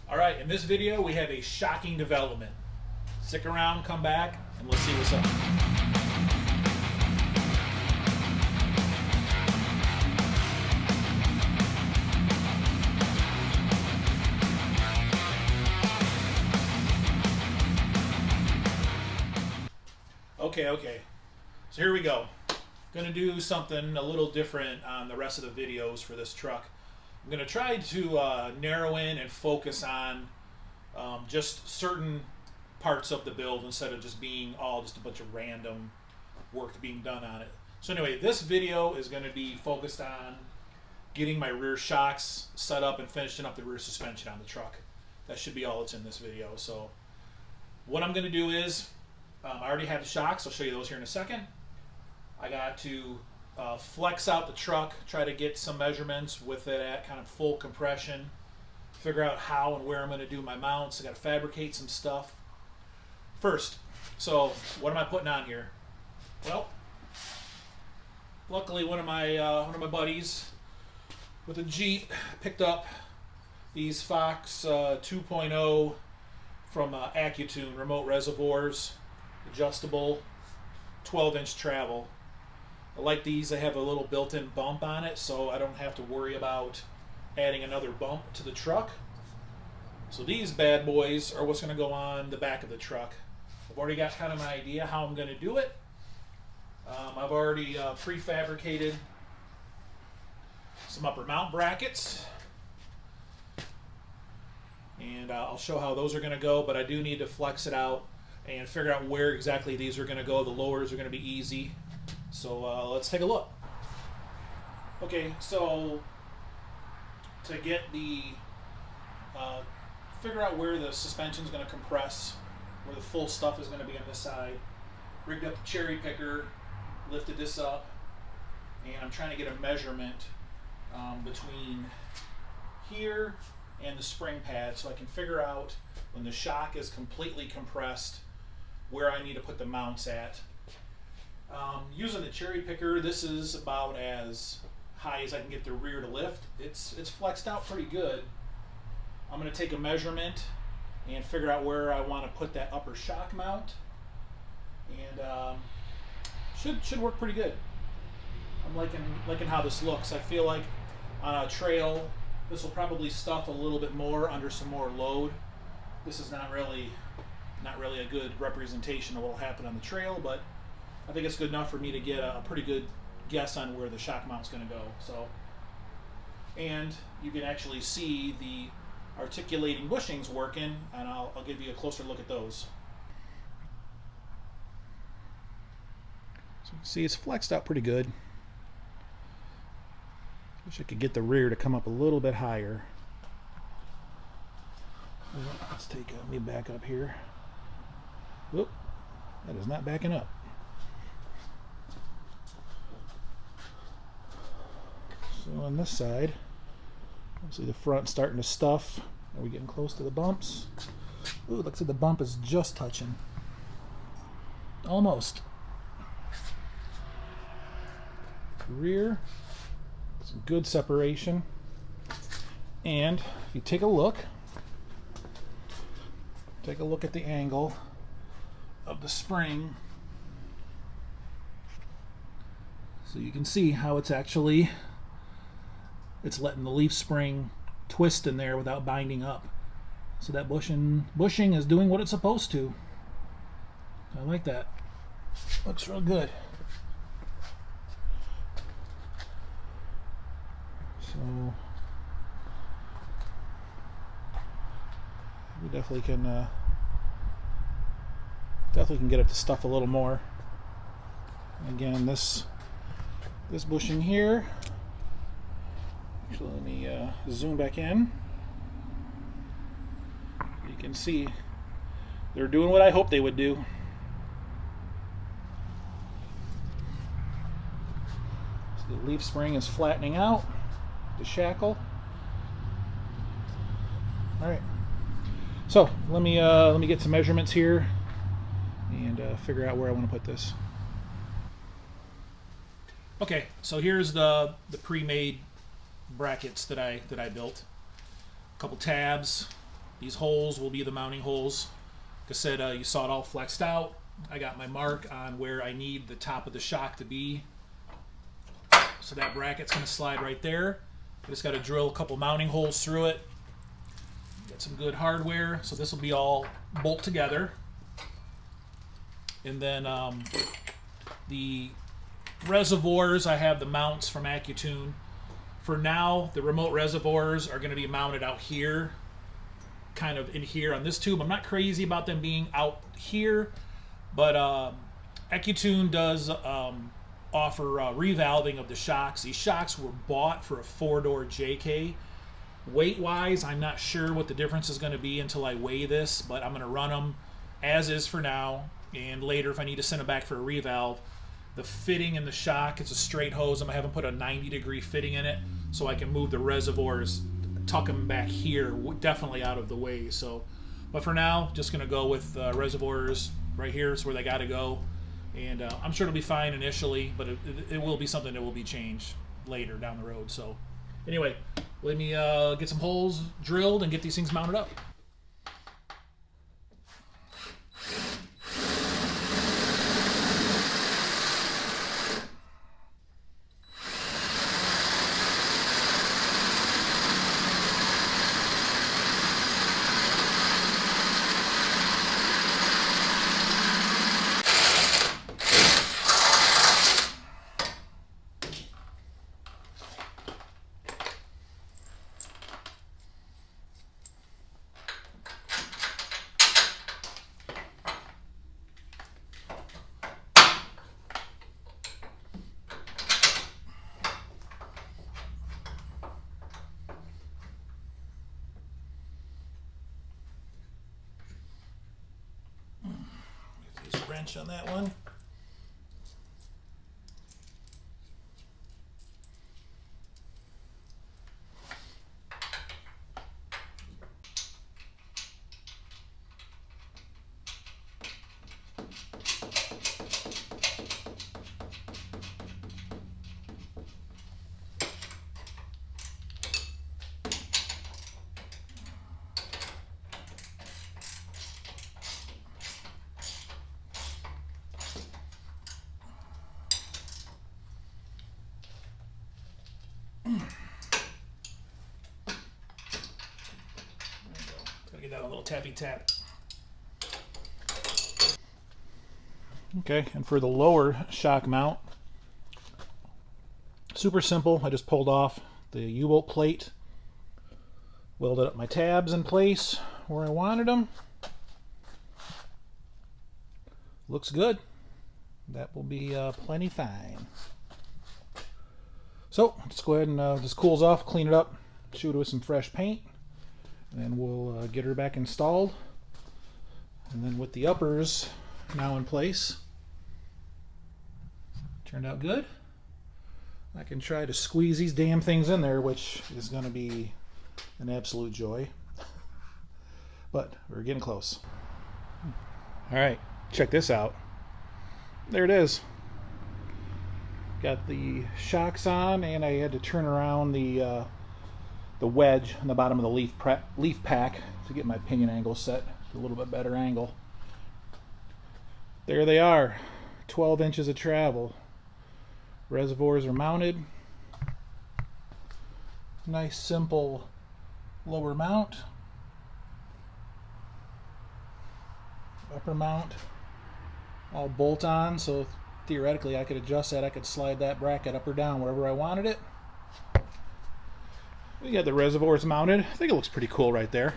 All right, in this video we have a shocking development. Stick around, come back, and let's see what's up. Okay. So here we go. Gonna do something a little different on the rest of the videos for this truck. I'm gonna try to narrow in and focus on just certain parts of the build instead of just being all just a bunch of random work being done on it. So anyway, this video is gonna be focused on getting my rear shocks set up and finishing up the rear suspension on the truck. That should be all that's in this video. So what I'm gonna do is, I already have the shocks. I'll show you those here in a second. I got to flex out the truck, try to get some measurements with it at kind of full compression, figure out how and where I'm going to do my mounts. I got to fabricate some stuff first. So what am I putting on here? Well, luckily one of my buddies with a Jeep picked up these Fox 2.0 from Accutune remote reservoirs. Adjustable 12-inch travel. I like these. They have a little built-in bump on it, so I don't have to worry about adding another bump to the truck. So these bad boys are what's going to go on the back of the truck. I've already got kind of an idea how I'm going to do it. I've already prefabricated some upper mount brackets, and I'll show how those are going to go, but I do need to flex it out and figure out where exactly these are going to go. The lowers are going to be easy. So let's take a look. Okay, so to get the, figure out where the suspension is going to compress, where the full stuff is going to be on this side, rigged up the cherry picker, lifted this up, and I'm trying to get a measurement between here and the spring pad so I can figure out when the shock is completely compressed where I need to put the mounts at. Using the cherry picker, this is about as high as I can get the rear to lift. It's flexed out pretty good. I'm going to take a measurement and figure out where I want to put that upper shock mount, and should work pretty good. I'm liking how this looks. I feel like on a trail this will probably stuff a little bit more under some more load. This is not really a good representation of what will happen on the trail, but I think it's good enough for me to get a pretty good guess on where the shock mount's going to go. So, and you can actually see the articulating bushings working, and I'll give you a closer look at those. So you can see it's flexed out pretty good. Wish I could get the rear to come up a little bit higher. Let's take me back up here. Whoop, that is not backing up. So on this side, obviously the front's starting to stuff. Are we getting close to the bumps? Ooh, looks like the bump is just touching. Almost. Rear, some good separation. And if you take a look at the angle of the spring, so you can see how it's letting the leaf spring twist in there without binding up. So that bushing is doing what it's supposed to. I like that. Looks real good. So we definitely can get it to stuff a little more. Again, this bushing here. Actually, let me zoom back in. You can see they're doing what I hoped they would do. So the leaf spring is flattening out the shackle. All right. So let me get some measurements here and figure out where I want to put this. Okay, so here's the pre-made brackets that I built. A couple tabs, These holes will be the mounting holes. Like I said, you saw it all flexed out. I got my mark on where I need the top of the shock to be. So that bracket's going to slide right there. I just got to drill a couple mounting holes through it. Got some good hardware. So this will be all bolt together. And then the reservoirs, I have the mounts from AccuTune. For now, the remote reservoirs are going to be mounted out here, kind of in here on this tube. I'm not crazy about them being out here, but AccuTune does offer revalving of the shocks. These shocks were bought for a 4-door JK. Weight-wise, I'm not sure what the difference is going to be until I weigh this, but I'm going to run them as is for now, and later if I need to send them back for a revalve. The fitting in the shock, it's a straight hose. I'm going to have them put a 90-degree fitting in it so I can move the reservoirs, tuck them back here, definitely out of the way. So, but for now, just going to go with reservoirs right here. It's where they got to go. And I'm sure it'll be fine initially, but it will be something that will be changed later down the road. So anyway, let me get some holes drilled and get these things mounted up. Wrench on that one. Gotta get that a little tappy tap. Okay, and for the lower shock mount, super simple. I just pulled off the U-bolt plate, welded up my tabs in place where I wanted them. Looks good. That will be plenty fine. So let's go ahead and this cools off, clean it up, shoot it with some fresh paint, and then we'll get her back installed. And then with the uppers now in place, turned out good. I can try to squeeze these damn things in there, which is going to be an absolute joy. But we're getting close. All right, check this out. There it is. Got the shocks on, and I had to turn around the wedge on the bottom of the leaf pack to get my pinion angle set to a little bit better angle. There they are, 12 inches of travel. Reservoirs are mounted. Nice simple lower mount. Upper mount all bolt on, so theoretically I could adjust that. I could slide that bracket up or down wherever I wanted it. We got the reservoirs mounted. I think it looks pretty cool right there.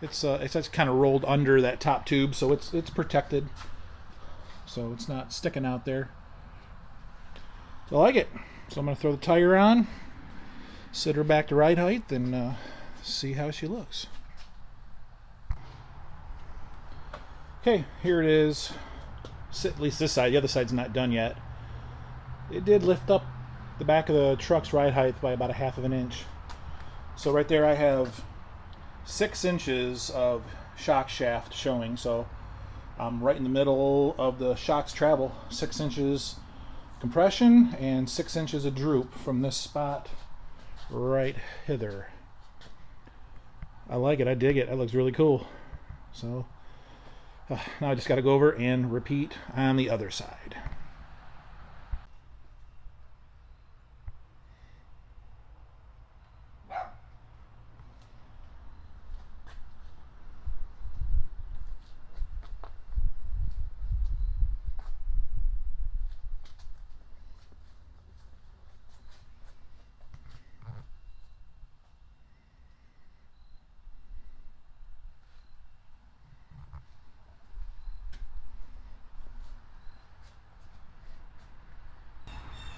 It's kind of rolled under that top tube, so it's protected, so it's not sticking out there. I like it. So I'm going to throw the tire on, sit her back to ride height, and see how she looks. Okay, here it is. At least this side. The other side's not done yet. It did lift up the back of the truck's ride height by about 1/2 inch. So right there I have 6 inches of shock shaft showing. So I'm right in the middle of the shock's travel. 6 inches compression and 6 inches of droop from this spot right hither. I like it. I dig it. That looks really cool. So now I just got to go over and repeat on the other side.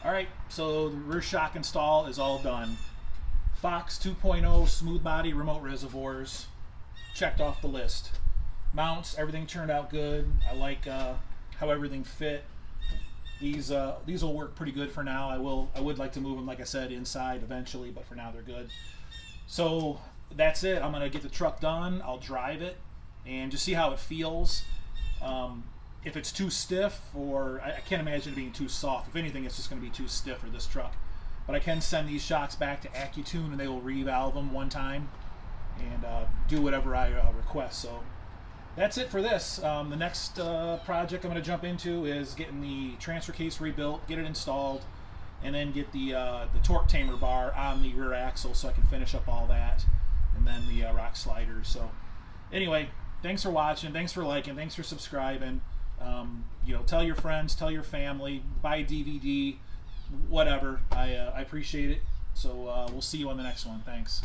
Alright, so the rear shock install is all done. Fox 2.0 smooth body remote reservoirs, checked off the list. Mounts, everything turned out good. I like how everything fit. These will work pretty good for now. I would like to move them, like I said, inside eventually, but for now they're good. So that's it. I'm gonna get the truck done. I'll drive it and just see how it feels. If it's too stiff, or I can't imagine it being too soft. If anything, it's just going to be too stiff for this truck. But I can send these shocks back to AccuTune and they will revalve them one time and do whatever I request. So that's it for this. The next project I'm going to jump into is getting the transfer case rebuilt, get it installed, and then get the torque tamer bar on the rear axle so I can finish up all that, and then the rock sliders. So anyway, thanks for watching, thanks for liking, thanks for subscribing. Tell your friends, tell your family, buy a DVD, whatever. I appreciate it. So we'll see you on the next one. Thanks.